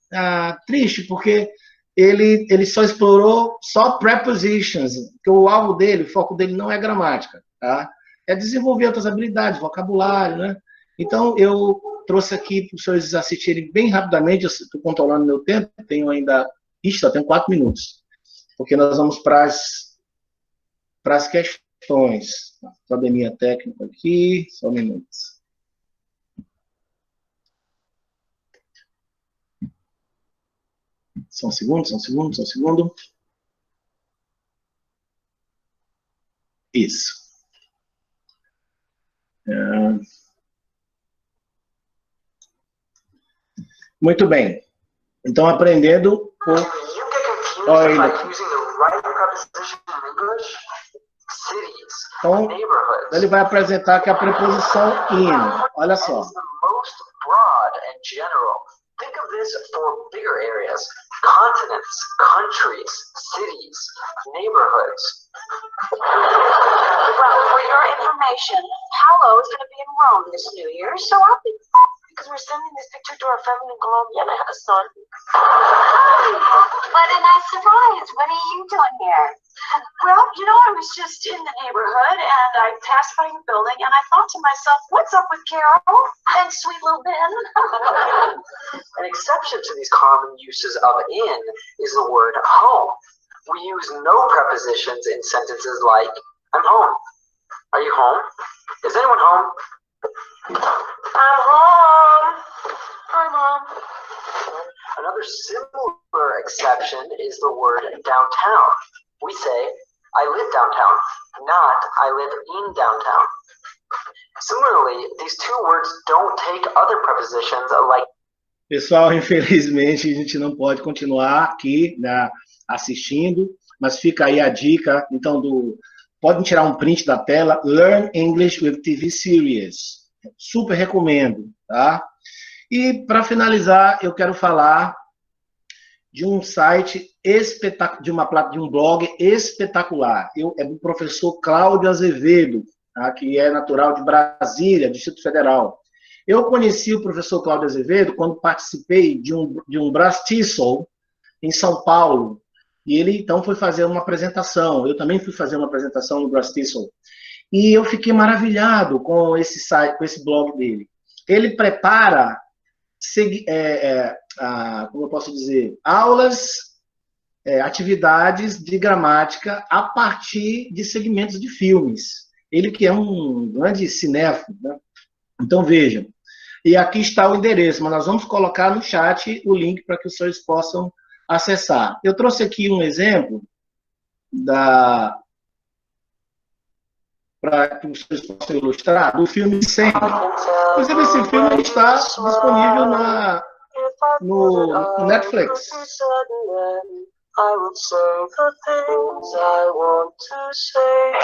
triste, porque ele só explorou só prepositions, porque o alvo dele, o foco dele não é gramática, tá? É desenvolver outras habilidades, vocabulário, né? Então, eu trouxe aqui para os senhores assistirem bem rapidamente. Eu estou controlando meu tempo, tenho ainda... só tenho 4 minutos, porque nós vamos para as questões. Probleminha técnica aqui, só um minuto. Só um segundo. Isso. Muito bem. Então, aprendendo por... Então, ele vai apresentar aqui a preposição in. Olha só. Think of this for bigger areas: continents, countries, cities, neighborhoods. Well, for your information, Paolo is going to be in Rome this New Year, so I'll be because we're sending this picture to our family in Colombia, and I have a son. What a nice surprise! What are you doing here? Well, you know, I was just in the neighborhood, and I passed by your building, and I thought to myself, what's up with Carol and sweet little Ben? An exception to these common uses of in is the word home. We use no prepositions in sentences like, I'm home. Are you home? Is anyone home? I'm home. Hi, Mom. Another similar exception is the word downtown. We say, I live downtown, not I live in downtown. Similarly, these two words don't take other prepositions like. Pessoal, infelizmente, a gente não pode continuar aqui, né, assistindo, mas fica aí a dica, então, podem tirar um print da tela, Learn English with TV Series. Super recomendo, tá? E, para finalizar, eu quero falar de um site espetacular, de um blog espetacular. É do professor Cláudio Azevedo, tá? Que é natural de Brasília, Distrito Federal. Eu conheci o professor Cláudio Azevedo quando participei de um Brastisol em São Paulo. E ele, então, foi fazer uma apresentação. Eu também fui fazer uma apresentação no Brastisol. E eu fiquei maravilhado com esse site, com esse blog dele. Ele prepara, como eu posso dizer, aulas, atividades de gramática a partir de segmentos de filmes. Ele que é um grande cinéfilo, né? Então, vejam. E aqui está o endereço, mas nós vamos colocar no chat o link para que os senhores possam acessar. Eu trouxe aqui um exemplo para que os senhores possam ilustrar, do filme 100. Inclusive, esse filme está disponível no Netflix. I would say the things I want to say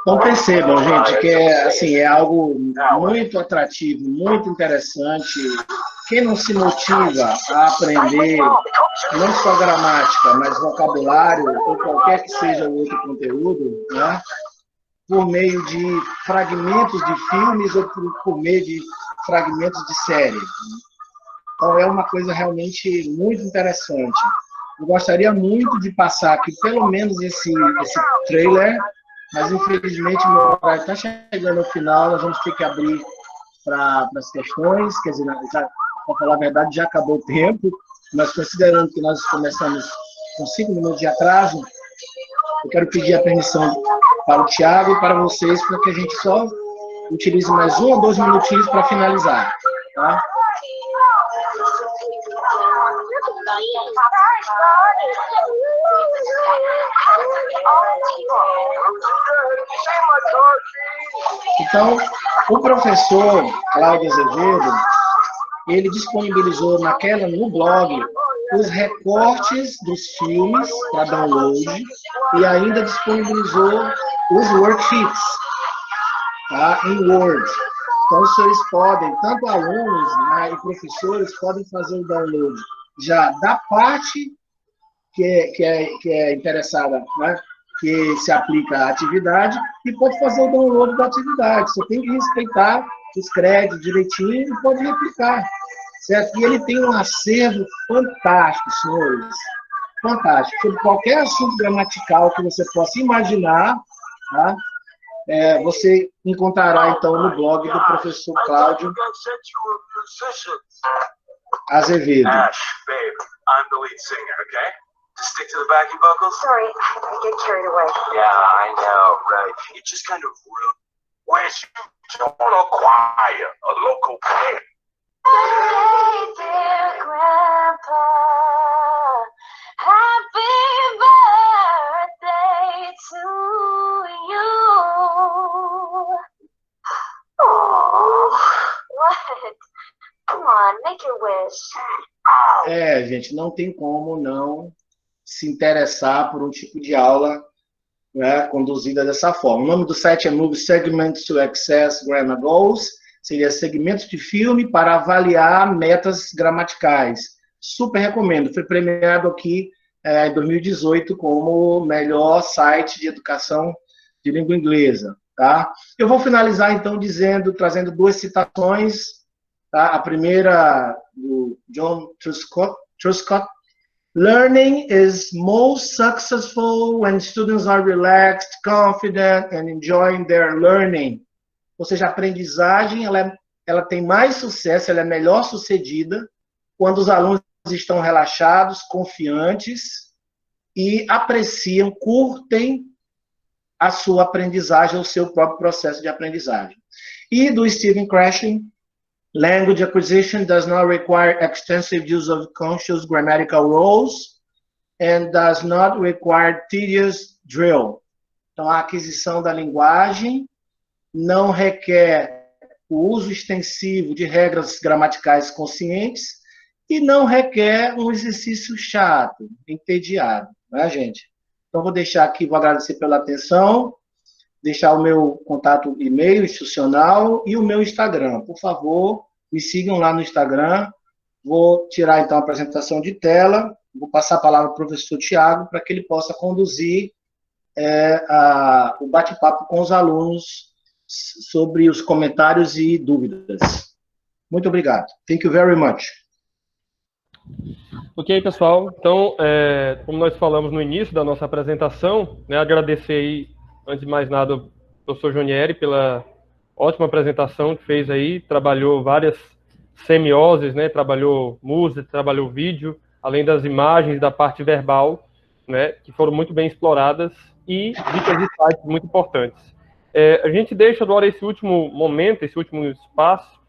Então percebam, gente, que é algo muito atrativo, muito interessante. Quem não se motiva a aprender não só gramática, mas vocabulário ou qualquer que seja o outro conteúdo, né, por meio de fragmentos de filmes ou por meio de fragmentos de séries. Então, é uma coisa realmente muito interessante. Eu gostaria muito de passar aqui, pelo menos, esse trailer, mas, infelizmente, meu horário está chegando ao final, nós vamos ter que abrir para as questões, quer dizer, para falar a verdade, já acabou o tempo, mas considerando que nós começamos com 5 minutos de atraso, eu quero pedir a permissão para o Thiago e para vocês, para que a gente só utilize mais 1 ou 2 minutinhos para finalizar, tá? Então, o professor Cláudio Azevedo, ele disponibilizou no blog os recortes dos filmes para download e ainda disponibilizou os worksheets, tá, em Word. Então, os senhores podem, tanto alunos, né, e professores, podem fazer o download já da parte que é interessada, né, que se aplica à atividade, e pode fazer o download da atividade. Você tem que respeitar os créditos direitinho e pode replicar, certo? E ele tem um acervo fantástico, senhores, fantástico, sobre qualquer assunto gramatical que você possa imaginar, tá? Você encontrará, então, no blog do professor Cláudio Azevedo. Ash, babe, I'm the lead singer, okay? Just stick to the backing vocals. Sorry, I get carried away. Yeah, I know, right? You just kind of rude. Where's you join a choir, a local band? Hey, dear Grandpa, happy birthday to you. Oh, what? Come on, make your wish. Gente, não tem como não se interessar por um tipo de aula, né, conduzida dessa forma. O nome do site é Move Segments to Access Grammar Goals, seria segmentos de filme para avaliar metas gramaticais. Super recomendo, foi premiado aqui em 2018 como o melhor site de educação de língua inglesa. Tá? Eu vou finalizar, então, trazendo 2 citações. Tá? A primeira, do John Truscott. Learning is most successful when students are relaxed, confident, and enjoying their learning. Ou seja, a aprendizagem ela tem mais sucesso, ela é melhor sucedida quando os alunos estão relaxados, confiantes e apreciam, curtem a sua aprendizagem, o seu próprio processo de aprendizagem. E do Stephen Krashen, Language acquisition does not require extensive use of conscious grammatical rules and does not require tedious drill. Então, a aquisição da linguagem não requer o uso extensivo de regras gramaticais conscientes e não requer um exercício chato, entediado, né, gente? Então, vou deixar aqui, vou agradecer pela atenção, deixar o meu contato e-mail institucional e o meu Instagram. Por favor, me sigam lá no Instagram. Vou tirar, então, a apresentação de tela, vou passar a palavra para o professor Tiago para que ele possa conduzir o bate-papo com os alunos sobre os comentários e dúvidas. Muito obrigado. Thank you very much. Ok, pessoal. Então, como nós falamos no início da nossa apresentação, né, agradecer aí, antes de mais nada, o professor Jonieri pela ótima apresentação que fez aí, trabalhou várias semioses, né, trabalhou música, trabalhou vídeo, além das imagens da parte verbal, né, que foram muito bem exploradas e dicas de sites muito importantes. A gente deixa agora esse último momento, esse último espaço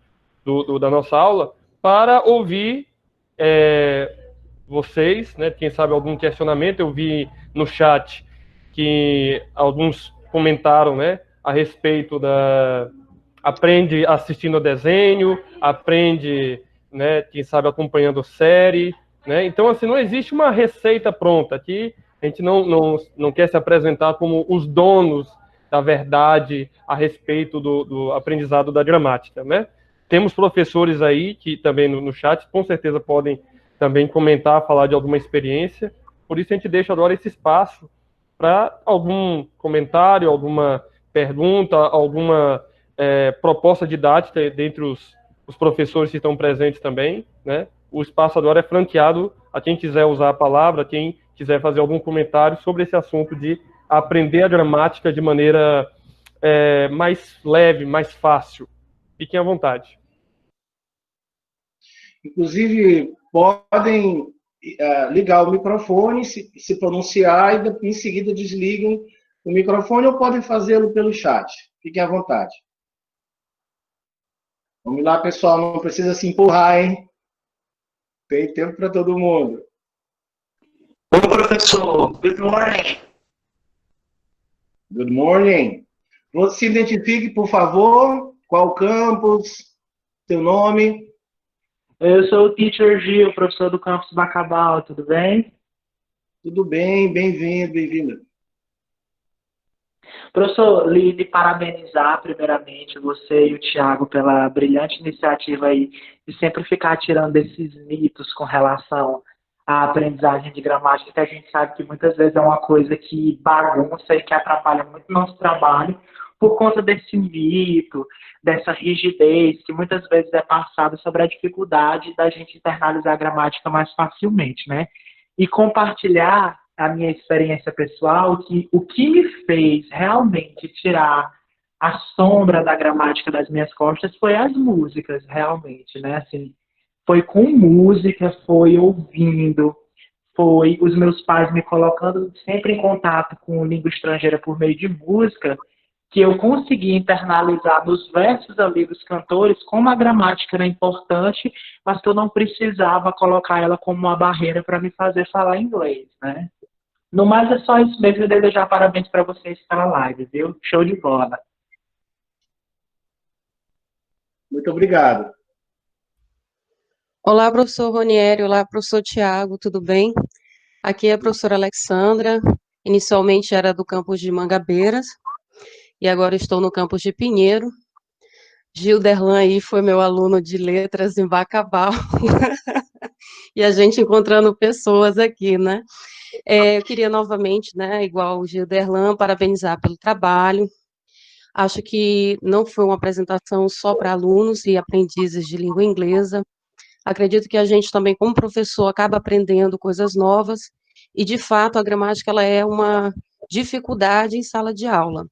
da nossa aula para ouvir vocês, né, quem sabe algum questionamento. Eu vi no chat que alguns comentaram, né, a respeito aprende assistindo não aprende, né, quem sabe acompanhando série, né? Então, assim, não existe uma receita pronta aqui. A gente não quer se apresentar como os donos da verdade a respeito do aprendizado da gramática, né? Temos professores aí que também no chat com certeza podem também comentar, falar de alguma experiência. Por isso a gente deixa agora esse espaço para algum comentário, alguma pergunta, alguma proposta didática dentre os professores que estão presentes também, né? O espaço agora é franqueado a quem quiser usar a palavra, a quem quiser fazer algum comentário sobre esse assunto de aprender a gramática de maneira mais leve, mais fácil. Fiquem à vontade. Inclusive, podem ligar o microfone, se pronunciar e em seguida desliguem o microfone ou podem fazê-lo pelo chat. Fiquem à vontade. Vamos lá, pessoal, não precisa se empurrar, hein? Tem tempo para todo mundo. Oi, professor. Good morning. Good morning. Você se identifique, por favor. Qual campus? Seu nome? Eu sou o Teacher Gil, professor do campus Bacabal. Tudo bem? Tudo bem, bem-vindo, bem-vinda. Professor, lhe parabenizar primeiramente você e o Thiago pela brilhante iniciativa aí de sempre ficar tirando esses mitos com relação à aprendizagem de gramática, que a gente sabe que muitas vezes é uma coisa que bagunça e que atrapalha muito nosso trabalho por conta desse mito, dessa rigidez que muitas vezes é passada sobre a dificuldade da gente internalizar a gramática mais facilmente, né? E compartilhar a minha experiência pessoal, que o que me fez realmente tirar a sombra da gramática das minhas costas foi as músicas, realmente, né? Assim, foi com música, foi ouvindo, foi os meus pais me colocando sempre em contato com língua estrangeira por meio de música, que eu consegui internalizar nos versos ali dos cantores como a gramática era importante, mas que eu não precisava colocar ela como uma barreira para me fazer falar inglês, né? No mais, é só isso mesmo. Eu desejar parabéns para vocês pela live, viu? Show de bola. Muito obrigado. Olá, professor Ronieri. Olá, professor Tiago. Tudo bem? Aqui é a professora Alexandra. Inicialmente era do campus de Mangabeiras e agora estou no campus de Pinheiro. Gil Derlan aí foi meu aluno de letras em Bacabal. E a gente encontrando pessoas aqui, né? Eu queria novamente, né, igual o Gil Derlan, parabenizar pelo trabalho. Acho que não foi uma apresentação só para alunos e aprendizes de língua inglesa. Acredito que a gente também, como professor, acaba aprendendo coisas novas e, de fato, a gramática ela é uma dificuldade em sala de aula.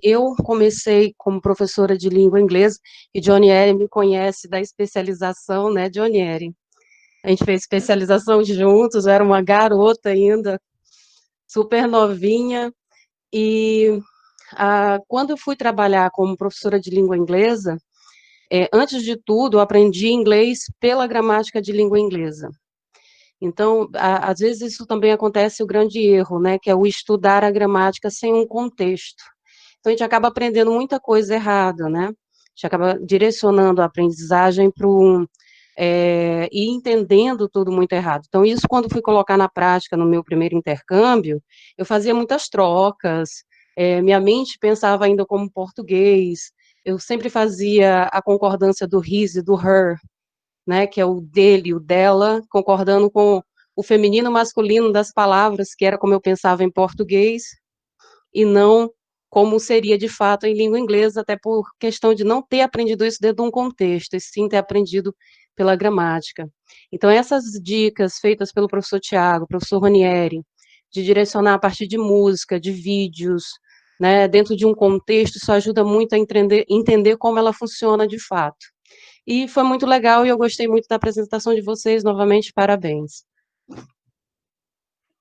Eu comecei como professora de língua inglesa e Jonieri me conhece da especialização, né, Jonieri? A gente fez especialização juntos, eu era uma garota ainda, super novinha, e quando eu fui trabalhar como professora de língua inglesa, antes de tudo, eu aprendi inglês pela gramática de língua inglesa. Então, às vezes isso também acontece o grande erro, né, que é o estudar a gramática sem um contexto. Então, a gente acaba aprendendo muita coisa errada, né? A gente acaba direcionando a aprendizagem para e entendendo tudo muito errado. Então, isso quando fui colocar na prática no meu primeiro intercâmbio, eu fazia muitas trocas, minha mente pensava ainda como português, eu sempre fazia a concordância do his e do her, né, que é o dele, o dela, concordando com o feminino e masculino das palavras, que era como eu pensava em português, e não como seria de fato em língua inglesa, até por questão de não ter aprendido isso dentro de um contexto, e sim ter aprendido pela gramática. Então, essas dicas feitas pelo professor Tiago, professor Ranieri, de direcionar a partir de música, de vídeos, né, dentro de um contexto, isso ajuda muito a entender como ela funciona de fato. E foi muito legal e eu gostei muito da apresentação de vocês, novamente, parabéns.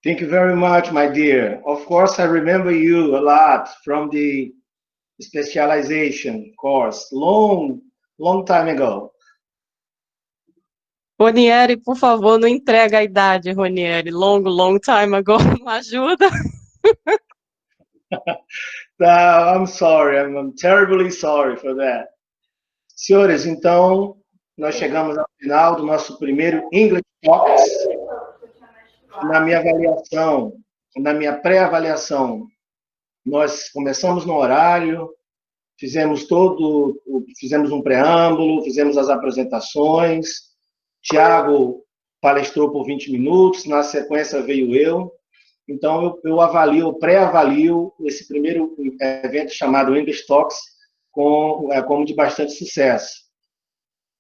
Thank you very much, my dear. Of course, I remember you a lot from the specialization course, long time ago. Ronieri, por favor, não entrega a idade, Ronieri. Long time ago, não ajuda. I'm sorry, I'm terribly sorry for that. Senhores, então, nós chegamos ao final do nosso primeiro English Talks. Na minha avaliação, na minha pré-avaliação, nós começamos no horário, fizemos um preâmbulo, fizemos as apresentações, Tiago palestrou por 20 minutos, na sequência veio eu, então eu pré-avalio esse primeiro evento chamado English Talks como de bastante sucesso.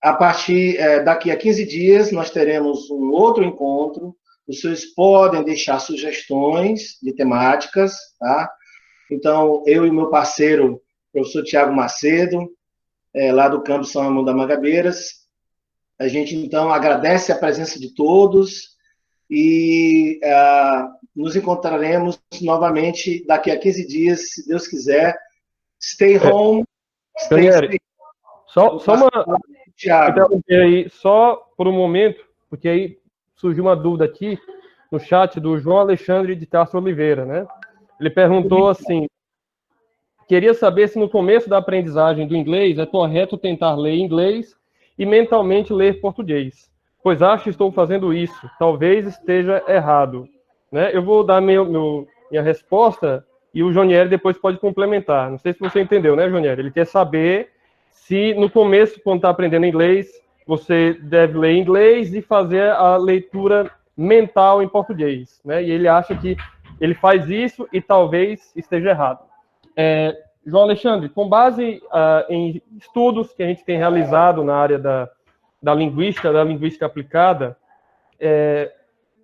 A partir daqui a 15 dias, nós teremos um outro encontro. Os senhores podem deixar sugestões de temáticas, tá? Então, eu e meu parceiro, professor Tiago Macedo, lá do campus São Ramon da Mangabeiras, a gente, então, agradece a presença de todos e nos encontraremos novamente daqui a 15 dias, se Deus quiser. Stay home, stay safe. Só por um momento, porque aí surgiu uma dúvida aqui no chat do João Alexandre de Castro Oliveira, né? Ele perguntou assim, queria saber se no começo da aprendizagem do inglês é correto tentar ler inglês e mentalmente ler português, pois acho que estou fazendo isso, talvez esteja errado, né? Eu vou dar minha resposta e o Jonieri depois pode complementar. Não sei se você entendeu, né, Jonieri? Ele quer saber se no começo, quando está aprendendo inglês, você deve ler em inglês e fazer a leitura mental em português, né? E ele acha que ele faz isso e talvez esteja errado. João Alexandre, com base em estudos que a gente tem realizado na área da linguística aplicada,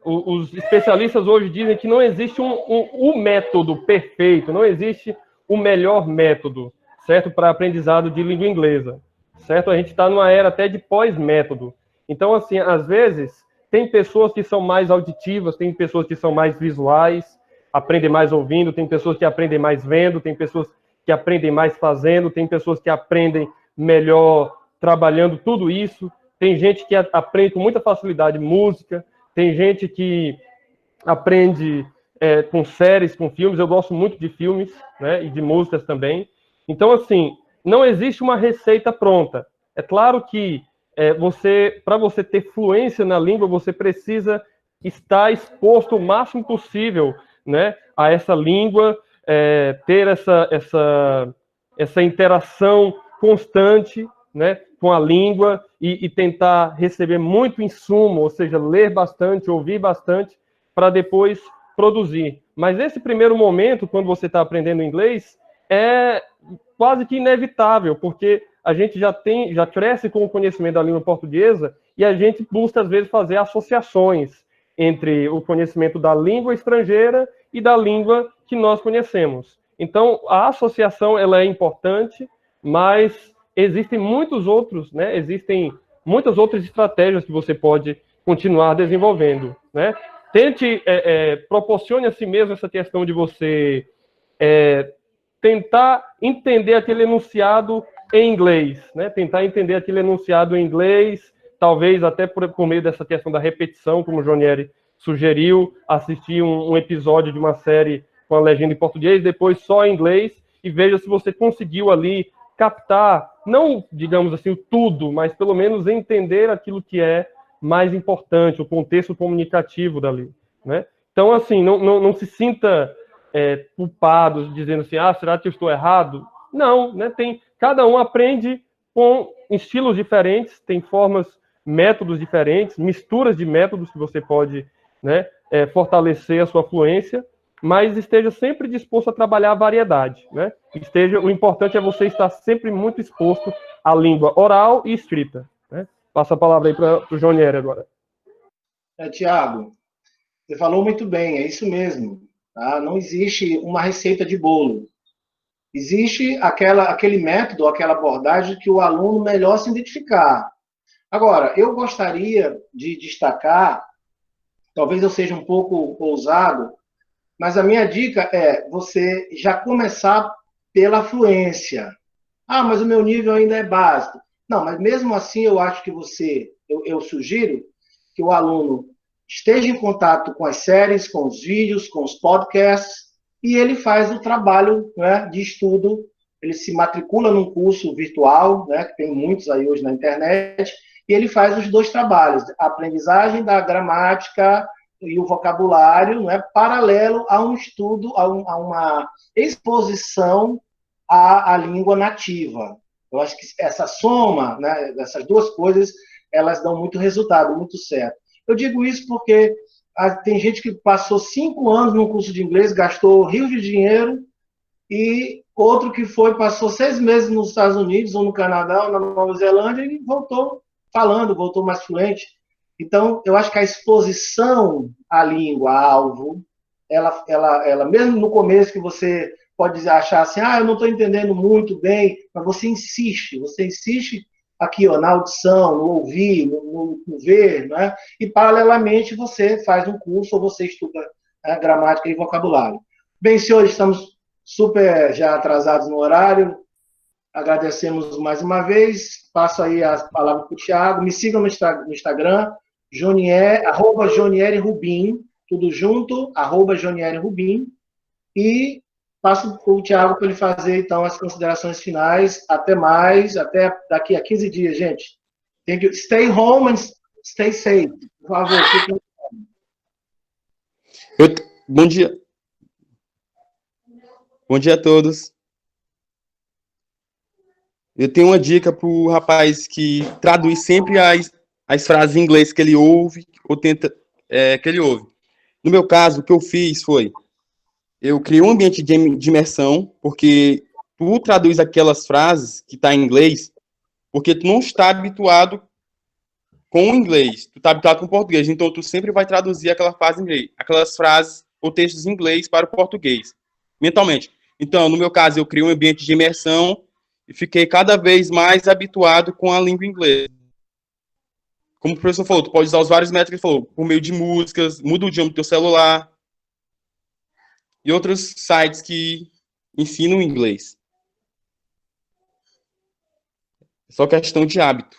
os especialistas hoje dizem que não existe um método perfeito, não existe o melhor método, certo, para aprendizado de língua inglesa, certo? A gente está numa era até de pós-método. Então, assim, às vezes, tem pessoas que são mais auditivas, tem pessoas que são mais visuais, aprendem mais ouvindo, tem pessoas que aprendem mais vendo, tem pessoas que aprendem mais fazendo, tem pessoas que aprendem melhor trabalhando tudo isso, tem gente que aprende com muita facilidade música, tem gente que aprende com séries, com filmes. Eu gosto muito de filmes, né, e de músicas também. Então, assim, não existe uma receita pronta. É claro que para você ter fluência na língua, você precisa estar exposto o máximo possível, né, a essa língua, ter essa interação constante, né, com a língua e tentar receber muito insumo, ou seja, ler bastante, ouvir bastante, para depois produzir. Mas esse primeiro momento, quando você está aprendendo inglês, é quase que inevitável, porque a gente já cresce com o conhecimento da língua portuguesa e a gente busca, às vezes, fazer associações entre o conhecimento da língua estrangeira e da língua que nós conhecemos. Então, a associação ela é importante, mas existem muitas outras estratégias que você pode continuar desenvolvendo, né? Tente, proporcione a si mesmo essa questão de você tentar entender aquele enunciado em inglês, né? Tentar entender aquele enunciado em inglês, talvez até por meio dessa questão da repetição, como o Jonieri sugeriu, assistir um episódio de uma série com a legenda em português, depois só em inglês, e veja se você conseguiu ali captar, não, digamos assim, o tudo, mas pelo menos entender aquilo que é mais importante, o contexto comunicativo dali, né? Então, assim, não se sinta culpado, dizendo assim, será que eu estou errado? Não, né? Cada um aprende com estilos diferentes, tem formas, métodos diferentes, misturas de métodos que você pode, né, fortalecer a sua fluência, mas esteja sempre disposto a trabalhar a variedade, né? O importante é você estar sempre muito exposto à língua oral e escrita, né? Passa a palavra aí para o Jonieri agora. Tiago, você falou muito bem, é isso mesmo. Tá? Não existe uma receita de bolo. Existe aquele método, aquela abordagem que o aluno melhor se identificar. Agora, eu gostaria de destacar, talvez eu seja um pouco ousado, mas a minha dica é você já começar pela fluência. Mas o meu nível ainda é básico. Não, mas mesmo assim eu acho que eu sugiro que o aluno esteja em contato com as séries, com os vídeos, com os podcasts, e ele faz o trabalho, né, de estudo, ele se matricula num curso virtual, né, que tem muitos aí hoje na internet, e ele faz os dois trabalhos, a aprendizagem da gramática e o vocabulário, né, paralelo a um estudo, a uma exposição à língua nativa. Eu acho que essa soma, né, dessas duas coisas, elas dão muito resultado, muito certo. Eu digo isso porque tem gente que passou 5 anos no curso de inglês, gastou rios de dinheiro, e outro que passou 6 meses nos Estados Unidos, ou no Canadá, ou na Nova Zelândia, e voltou falando, voltou mais fluente. Então, eu acho que a exposição à língua-alvo, ela mesmo no começo que você pode achar assim, eu não estou entendendo muito bem, mas você insiste aqui, na audição, no ouvir, no ver, né? E paralelamente você faz um curso ou você estuda gramática e vocabulário. Bem, senhores, estamos super já atrasados no horário, agradecemos mais uma vez, passo aí a palavra para o Thiago, me sigam no Instagram, @Jonieri Rubim, tudo junto, @Jonieri Rubim, e passo para o Thiago para ele fazer, então, as considerações finais. Até mais, até daqui a 15 dias, gente. Thank you. Stay home and stay safe. Por favor. Bom dia. Bom dia a todos. Eu tenho uma dica para o rapaz que traduz sempre as frases em inglês que ele ouve, ou tenta, que ele ouve. No meu caso, o que eu fiz foi, eu criei um ambiente de imersão, porque tu traduz aquelas frases que tá em inglês, porque tu não está habituado com o inglês, tu está habituado com o português, então tu sempre vai traduzir aquelas frases ou textos em inglês para o português, mentalmente. Então, no meu caso, eu criei um ambiente de imersão e fiquei cada vez mais habituado com a língua inglesa. Como o professor falou, tu pode usar os vários métodos que ele falou, por meio de músicas, muda o idioma do teu celular, e outros sites que ensinam inglês. É só questão de hábito.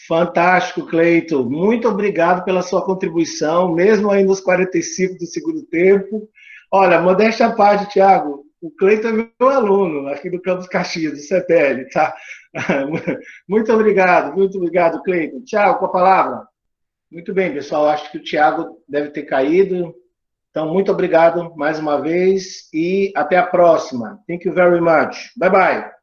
Fantástico, Cleiton. Muito obrigado pela sua contribuição, mesmo aí nos 45 do segundo tempo. Olha, modéstia à parte, Thiago, o Cleiton é meu aluno aqui do Campus Caxias, do CETEL, tá? Muito obrigado, Cleiton. Thiago, com a palavra. Muito bem, pessoal, acho que o Thiago deve ter caído. Então, muito obrigado mais uma vez e até a próxima. Thank you very much. Bye, bye.